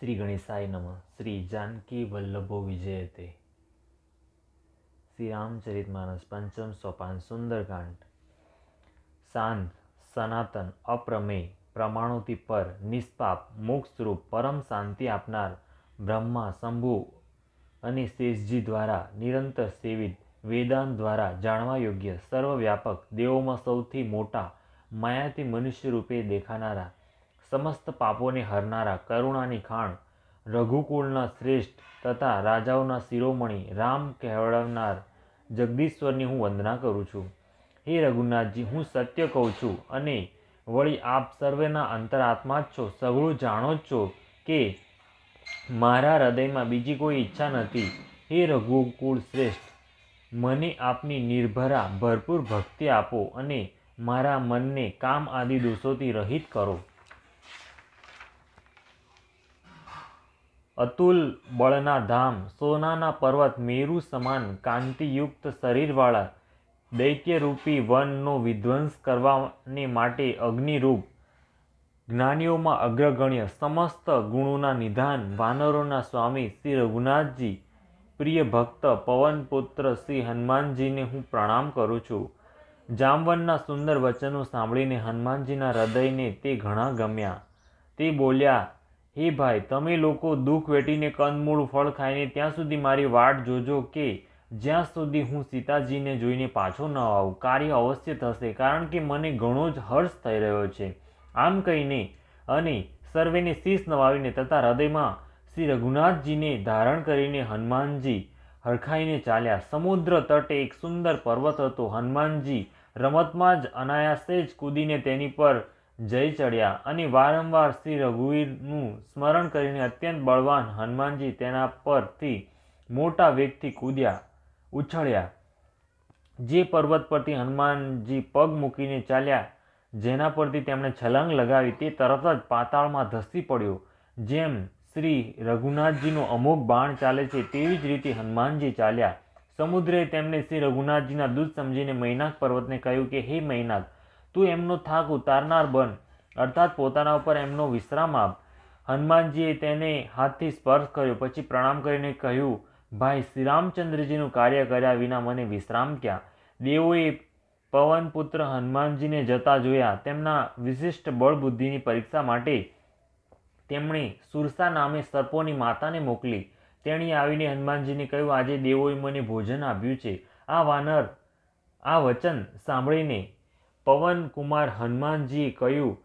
श्री गणेशाय नमः। श्री जानकी वल्लभो विजयते। श्री रामचरितमानस पंचम सोपान सुंदरकांड। शांत, सनातन, अप्रमेय, प्रमाणों पर, निष्पाप, मोक्ष रूप परम शांति आपनार ब्रह्मा, शंभु અને શેષજી દ્વારા નિરંતર સેવિત, વેદાંત દ્વારા જાણવા યોગ્ય, સર્વવ્યાપક, દેવોમાં સૌથી મોટા, માયાથી મનુષ્ય રૂપે દેખાનારા, સમસ્ત પાપોને હરનારા, કરુણાની ખાણ, રઘુકુળના શ્રેષ્ઠ તથા રાજાઓના શિરોમણી રામ કહેવડાવનાર જગદીશ્વરની હું વંદના કરું છું. હે રઘુનાથજી, હું સત્ય કહું છું અને વળી આપ સર્વેના અંતરાત્મા જ છો, સઘળું જાણો જ છો કે મારા હૃદયમાં બીજી કોઈ ઈચ્છા નથી. હે રઘુકુળ શ્રેષ્ઠ, મને આપની નિર્ભરા ભરપૂર ભક્તિ આપો અને મારા મનને કામ આદિ દોષોથી રહિત કરો. અતુલ બળના ધામ, સોનાના પર્વત, મેરુ સમાન કાંતિયુક્ત શરીરવાળા દૈત્યરૂપી વનનો વિધ્વંસ કરવાને માટે અગ્નિરૂપ, જ્ઞાનીઓમાં અગ્રગણ્ય, સમસ્ત ગુણોના નિધાન, વાનરોના સ્વામી શ્રી રઘુનાથજી, પ્રિય ભક્ત પવનપુત્ર શ્રી હનુમાનજીને હું પ્રણામ કરું છું. જામવનના સુંદર વચનો સાંભળીને હનુમાનજીના હૃદયને તે ઘણા ગમ્યા. તે બોલ્યા, હે ભાઈ, તમે લોકો દુઃખ વેઠીને કંદમૂળ ફળ ખાઈને ત્યાં સુધી મારી વાટ જોજો કે જ્યાં સુધી હું સીતાજીને જોઈને પાછો ન આવું. કાર્ય અવશ્ય થશે, કારણ કે મને ઘણો જ હર્ષ થઈ રહ્યો છે. આમ કહીને અને સર્વેને શીશ નવાવીને તથા હૃદયમાં શ્રી રઘુનાથજીને ધારણ કરીને હનુમાનજી હરખાઈને ચાલ્યા. સમુદ્ર તટે એક સુંદર પર્વત હતો. હનુમાનજી રમતમાં જ અનાયાસે જ કૂદીને તેની પર જઈ ચડ્યા અને વારંવાર શ્રી રઘુવીરનું સ્મરણ કરીને અત્યંત બળવાન હનુમાનજી તેના પરથી મોટા વેગથી કૂદ્યા, ઉછળ્યા. જે પર્વત પરથી હનુમાનજી પગ મૂકીને ચાલ્યા, જેના પરથી તેમણે છલાંગ લગાવી, તે તરત જ પાતાળમાં ધસી પડ્યો. જેમ શ્રી રઘુનાથજીનો અમોઘ બાણ ચાલે છે તેવી જ રીતે હનુમાનજી ચાલ્યા. સમુદ્રે તેમને શ્રી રઘુનાથજીના દૂત સમજીને મૈનાક પર્વતને કહ્યું કે હે મૈનાક, તું એમનો થાક ઉતારનાર બન, અર્થાત પોતાના ઉપર એમનો વિશ્રામ આપ. હનુમાનજીએ તેને હાથથી સ્પર્શ કર્યો, પછી પ્રણામ કરીને કહ્યું, ભાઈ, શ્રીરામચંદ્રજીનું કાર્ય કર્યા વિના મને વિશ્રામ ક્યાં? દેવોએ પવનપુત્ર હનુમાનજીને જતા જોયા. તેમના વિશિષ્ટ બળ બુદ્ધિની પરીક્ષા માટે તેમણે સુરસા નામે સર્પોની માતાને મોકલી. તેણે આવીને હનુમાનજીને કહ્યું, આજે દેવોએ મને ભોજન આપ્યું છે. આ વચન સાંભળીને પવનકુમાર હનુમાનજીએ કહ્યું,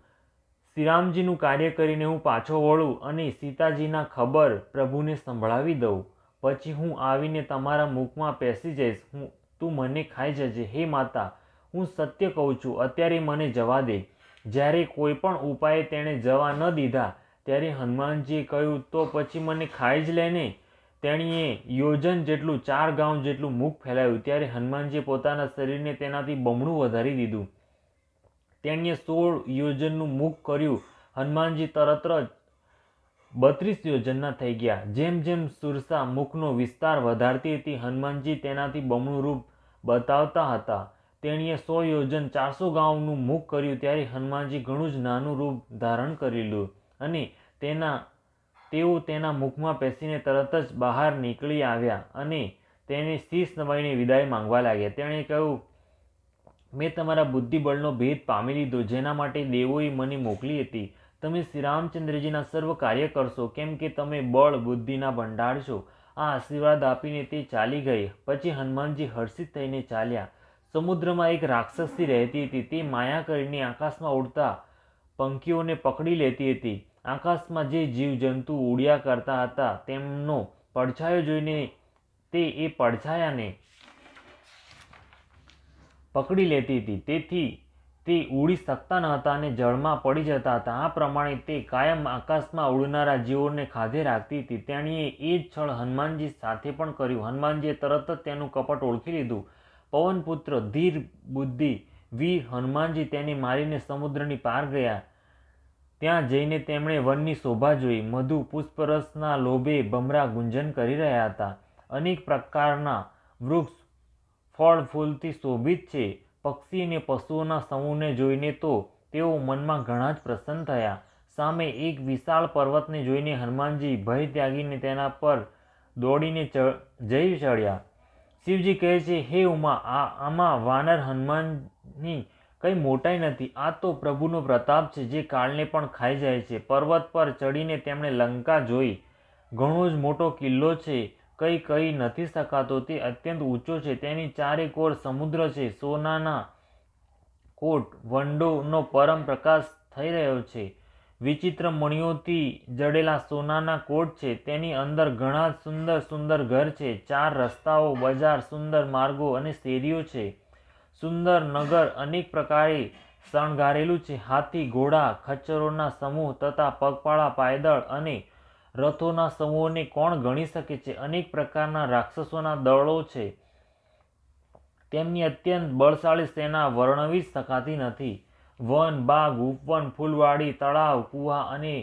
શ્રીરામજીનું કાર્ય કરીને હું પાછો વળું અને સીતાજીના ખબર પ્રભુને સંભળાવી દઉં. પછી હું આવીને તમારા મુખમાં પેસી જઈશ. તું મને ખાઈ જજે. હે માતા, હું સત્ય કહું છું, અત્યારે મને જવા દે. જ્યારે કોઈ પણ ઉપાયે તેણે જવા ન દીધા ત્યારે હનુમાનજીએ કહ્યું, તો પછી મને ખાઈ જ લે ને. તેણીએ યોજન જેટલું, 4 ગાંવ જેટલું મુખ ફેલાવ્યું. ત્યારે હનુમાનજીએ પોતાના શરીરને તેનાથી બમણું વધારી દીધું. તેણીએ 16 યોજનનું મુખ કર્યું. હનુમાનજી તરત જ 32 યોજનના થઈ ગયા. જેમ જેમ સુરસા મુખનો વિસ્તાર વધારતી હતી, હનુમાનજી તેનાથી બમણું રૂપ બતાવતા હતા. તેણીએ 100 યોજન 400 ગાંવનું મુખ કર્યું ત્યારે હનુમાનજી ઘણું જ નાનું રૂપ ધારણ કરી લીધું અને તેઓ તેના મુખમાં પેસીને તરત જ બહાર નીકળી આવ્યા અને તેને શીશ નવાઈને વિદાય માંગવા લાગ્યા. તેણે કહ્યું, મેં તમારા બુદ્ધિબળનો ભેદ પામી લીધો, જેના માટે દેવોએ મને મોકલી હતી. તમે શ્રીરામચંદ્રજીના સર્વ કાર્ય કરશો, કેમ કે તમે બળ બુદ્ધિના ભંડાર છો. આ આશીર્વાદ આપીને તે ચાલી ગઈ. પછી હનુમાનજી હર્ષિત થઈને ચાલ્યા. સમુદ્રમાં એક રાક્ષસી રહેતી હતી. તે માયા કરીને આકાશમાં ઉડતા પંખીઓને પકડી લેતી હતી. આકાશમાં જે જીવજંતુ ઉડ્યા કરતા હતા તેમનો પડછાયો જોઈને તે એ પડછાયાને પકડી લેતી હતી. તેથી તે ઉડી શકતા ન હતા અને જળમાં પડી જતા હતા. આ પ્રમાણે તે કાયમ આકાશમાં ઉડનારા જીવોને ખાધે રાખતી હતી. તેણીએ એ જ છળ હનુમાનજી સાથે પણ કર્યું. હનુમાનજીએ તરત જ તેનું કપટ ઓળખી લીધું. પવનપુત્ર, ધીર બુદ્ધિ, વીર હનુમાનજી તેને મારીને સમુદ્રની પાર ગયા. ત્યાં જઈને તેમણે વનની શોભા જોઈ. મધુ પુષ્પરસના લોભે ભમરા ગુંજન કરી રહ્યા હતા. અનેક પ્રકારના વૃક્ષ ફળ ફૂલથી શોભિત છે. પક્ષી અને પશુઓના સમૂહને જોઈને તો તેઓ મનમાં ઘણા જ પ્રસન્ન થયા. સામે એક વિશાળ પર્વતને જોઈને હનુમાનજી ભય ત્યાગીને તેના પર દોડીને જઈ ચડ્યા. શિવજી કહે છે, હે ઉમા, આમાં વાનર હનુમાનની કંઈ મોટાઈ નથી. આ તો પ્રભુનો પ્રતાપ છે, જે કાળને પણ ખાઈ જાય છે. પર્વત પર ચડીને તેમણે લંકા જોઈ. ઘણો જ મોટો કિલ્લો છે, કંઈ કહી નથી શકાતો. તે અત્યંત ઊંચો છે, તેની ચારે કોર સમુદ્ર છે. સોનાના કોટ વંડોનો પરમ પ્રકાશ થઈ રહ્યો છે. વિચિત્ર મણિઓથી જડેલા સોનાના કોટ છે. તેની અંદર ઘણા સુંદર સુંદર ઘર છે. 4 રસ્તાઓ, બજાર, સુંદર માર્ગો અને શેરીઓ છે. સુંદર નગર અનેક પ્રકારે શણગારેલું છે. હાથી, ઘોડા, ખચ્ચરોના સમૂહ તથા પગપાળા પાયદળ અને રથોના સમૂહોને કોણ ગણી શકે છે. અનેક પ્રકારના રાક્ષસોના દળો છે. તેમની અત્યંત બળશાળી સેના વર્ણવી શકાતી નથી. વન, બાગ, ઉપવન, ફૂલવાડી, તળાવ, કુવા અને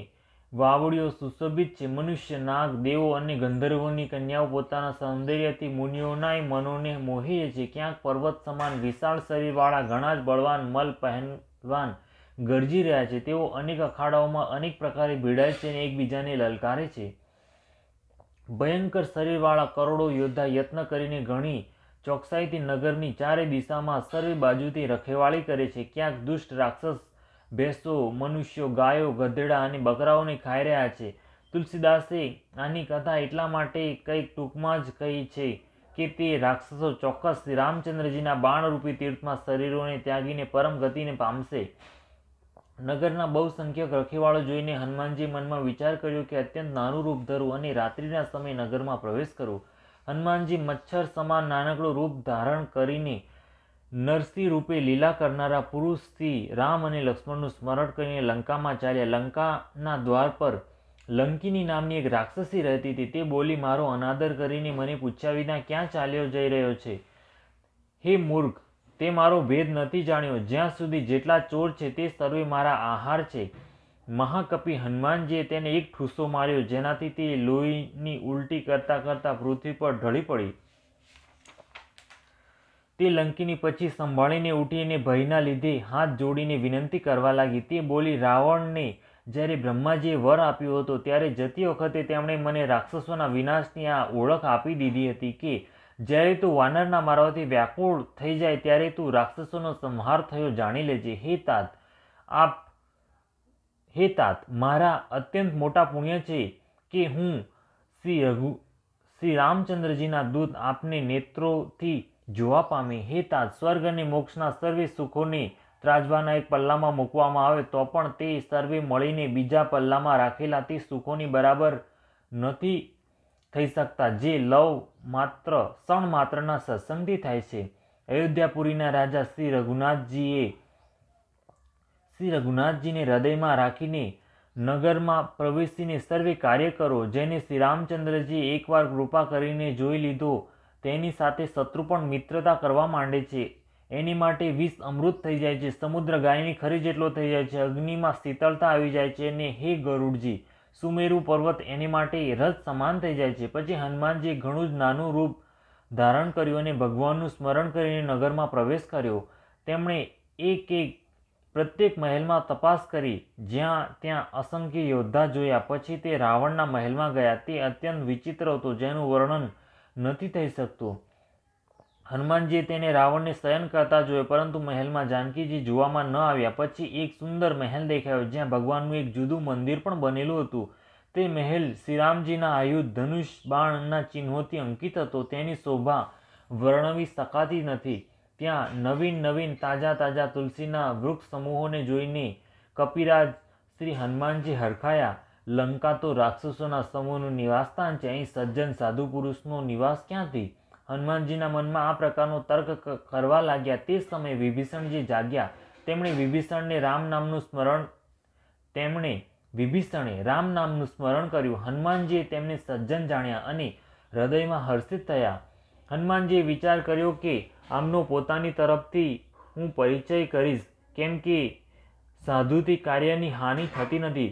વાવડીઓ સુશોભિત છે. મનુષ્ય, નાગ, દેવો અને ગંધર્વોની કન્યાઓ પોતાના સૌંદર્યથી મુનિઓનાય મનોને મોહી છે. ક્યાંક પર્વત સમાન વિશાળ શરીરવાળા ઘણા જ બળવાન મલ્લ પહેલવાન ગરજી રહ્યા છે. તેઓ અનેક અખાડાઓમાં અનેક પ્રકારે ભીડાય છે અને એકબીજાને લલકારે છે. ભયંકર શરીરવાળા કરોડો યોદ્ધા યત્ન કરીને ઘણી ચોકસાઈથી નગરની ચારે દિશામાં સર્વે બાજુથી રખેવાળી કરે છે. ક્યાંક દુષ્ટ રાક્ષસ ભેંસો, મનુષ્યો, ગાયો, ગધેડા અને બકરાઓને ખાઈ રહ્યા છે. તુલસીદાસે આની કથા એટલા માટે કંઈક ટૂંકમાં જ કહી છે કે તે રાક્ષસો ચોક્કસ શ્રી રામચંદ્રજીના બાણરૂપી તીર્થમાં શરીરોને ત્યાગીને પરમ ગતિને પામશે. નગરના બહુસંખ્યક રખેવાળો જોઈને હનુમાનજીએ મનમાં વિચાર કર્યો કે અત્યંત નાનું રૂપ ધરું અને રાત્રિના સમયે નગરમાં પ્રવેશ કરું. હનુમાનજી મચ્છર સમાન નાનકડું રૂપ ધારણ કરીને નરસિંહ રૂપે લીલા કરનારા પુરુષ શ્રી રામ અને લક્ષ્મણનું સ્મરણ કરીને લંકામાં ચાલ્યા. લંકાના દ્વાર પર લંકિની નામની એક રાક્ષસી રહેતી હતી. તે બોલી, મારો અનાદર કરીને મને પૂછ્યા વિના ક્યાં ચાલ્યો જઈ રહ્યો છે? હે મૂર્ખ, તે મારો ભેદ નથી જાણ્યો. જ્યાં સુધી જેટલા ચોર છે તે સર્વે મારા આહાર છે. મહાકપિ હનુમાનજીએ તેને એક ઠૂસો માર્યો, જેનાથી તે લોહીની ઉલટી કરતા કરતા પૃથ્વી પર ઢળી પડી. તે લંકિની પછી સંભાળીને ઉઠી અને ભયના લીધે હાથ જોડીને વિનંતી કરવા લાગી. તે બોલી, રાવણને જ્યારે બ્રહ્માજીએ વર આપ્યો હતો ત્યારે જતી વખતે તેમણે મને રાક્ષસોના વિનાશની આ ઓળખ આપી દીધી હતી કે જ્યારે તું વાનરના મારવાથી વ્યાકુળ થઈ જાય ત્યારે તું રાક્ષસોનો સંહાર થયો જાણી લેજે. હે તાત, મારા અત્યંત મોટા પુણ્ય છે કે હું શ્રી રામચંદ્રજીના દૂત આપને નેત્રોથી જોવા પામી. હે તાત, સ્વર્ગ અને મોક્ષના સર્વે સુખોને ત્રાજવાના એક પલ્લામાં મૂકવામાં આવે તો પણ તે સર્વે મળીને બીજા પલ્લામાં રાખેલા તે સુખોની બરાબર નથી થઈ શકતા, જે લવ માત્ર ક્ષણ માત્રના સત્સંગથી થાય છે. અયોધ્યાપુરીના રાજા શ્રી રઘુનાથજીને હૃદયમાં રાખીને નગરમાં પ્રવેશીને સર્વે કાર્ય કરો. જેને શ્રી રામચંદ્રજીએ એકવાર કૃપા કરીને જોઈ લીધો તેની સાથે શત્રુ પણ મિત્રતા કરવા માંડે છે. એની માટે વિષ અમૃત થઈ જાય છે, સમુદ્ર ગાયની ખરી જેટલો થઈ જાય છે, અગ્નિમાં શીતળતા આવી જાય છે અને હે ગરુડજી, સુમેરુ પર્વત એની માટે રથ સમાન થઈ જાય છે. પછી હનુમાનજીએ ઘણું જ નાનું રૂપ ધારણ કર્યું અને ભગવાનનું સ્મરણ કરીને નગરમાં પ્રવેશ કર્યો. તેમણે પ્રત્યેક મહેલમાં તપાસ કરી. જ્યાં ત્યાં અસંખ્ય યોદ્ધા જોયા. પછી તે રાવણના મહેલમાં ગયા. તે અત્યંત વિચિત્ર હતો, જેનું વર્ણન નથી થઈ શકતું. હનુમાનજીએ તેને રાવણને શયન કરતા જોયો, પરંતુ મહેલમાં જાનકીજી જોવામાં ન આવ્યા. પછી એક સુંદર મહેલ દેખાયો, જ્યાં ભગવાનનું એક જુદું મંદિર પણ બનેલું હતું. તે મહેલ શ્રીરામજીના આયુધ, ધનુષ, બાણના ચિહ્નોથી અંકિત હતો. તેની શોભા વર્ણવી શકાતી નથી. ત્યાં નવીન તાજા તુલસીના વૃક્ષ સમૂહોને જોઈને કપિરાજ શ્રી હનુમાનજી હરખાયા. લંકા તો રાક્ષસોના સમૂહનું નિવાસસ્થાન છે, અહીં સજ્જન સાધુ પુરુષનો નિવાસ ક્યાંથી? હનુમાનજીના મનમાં આ પ્રકારનો તર્ક કરવા લાગ્યા. તે સમયે વિભીષણજી જાગ્યા. તેમણે વિભીષણે રામ નામનું સ્મરણ કર્યું. હનુમાનજીએ તેમને સજ્જન જાણ્યા અને હૃદયમાં હર્ષિત થયા. હનુમાનજીએ વિચાર કર્યો કે આમનો પોતાની તરફથી હું પરિચય કરીશ, કેમ કે સાધુથી કાર્યની હાનિ થતી નથી,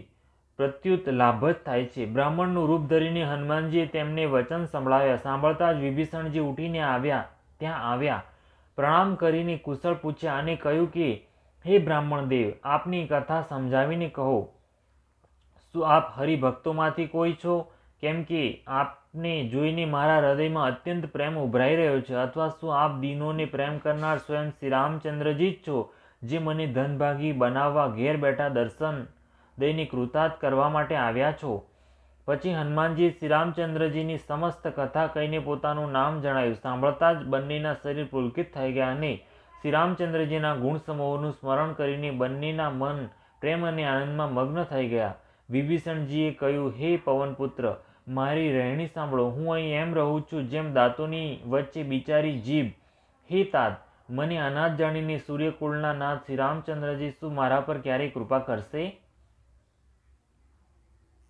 પ્રત્યુત લાભ જ થાય છે. બ્રાહ્મણનું રૂપ ધરીને હનુમાનજીએ તેમને વચન સંભળાવ્યા. સાંભળતા જ વિભીષણજી ઉઠીને ત્યાં આવ્યા. પ્રણામ કરીને કુશળ પૂછ્યા અને કહ્યું કે હે બ્રાહ્મણ દેવ, આપની કથા સમજાવીને કહો. શું આપ હરિભક્તોમાંથી કોઈ છો? કેમ કે આપને જોઈને મારા હૃદયમાં અત્યંત પ્રેમ ઉભરાઈ રહ્યો છે. અથવા શું આપ દીનોને પ્રેમ કરનાર સ્વયં શ્રી રામચંદ્રજી જ છો, જે મને ધનભાગી બનાવવા ઘેર બેઠા દર્શન દઈને કૃતાર્થ કરવા માટે આવ્યા છો? પછી હનુમાનજીએ શ્રી રામચંદ્રજીની સમસ્ત કથા કહીને પોતાનું નામ જણાવ્યું. સાંભળતા જ બંનેના શરીર પુલકિત થઈ ગયા અને શ્રી રામચંદ્રજીના ગુણ સમૂહોનું સ્મરણ કરીને બંનેના મન પ્રેમ અને આનંદમાં મગ્ન થઈ ગયા. વિભીષણજીએ કહ્યું, હે પવનપુત્ર, મારી રહેણી સાંભળો. હું અહીં એમ રહું છું જેમ દાંતોની વચ્ચે બિચારી જીભ. હે તાત, મને અનાથ જાણીને સૂર્યકુળના નાથ શ્રી રામચંદ્રજી શું મારા પર ક્યારેય કૃપા કરશે?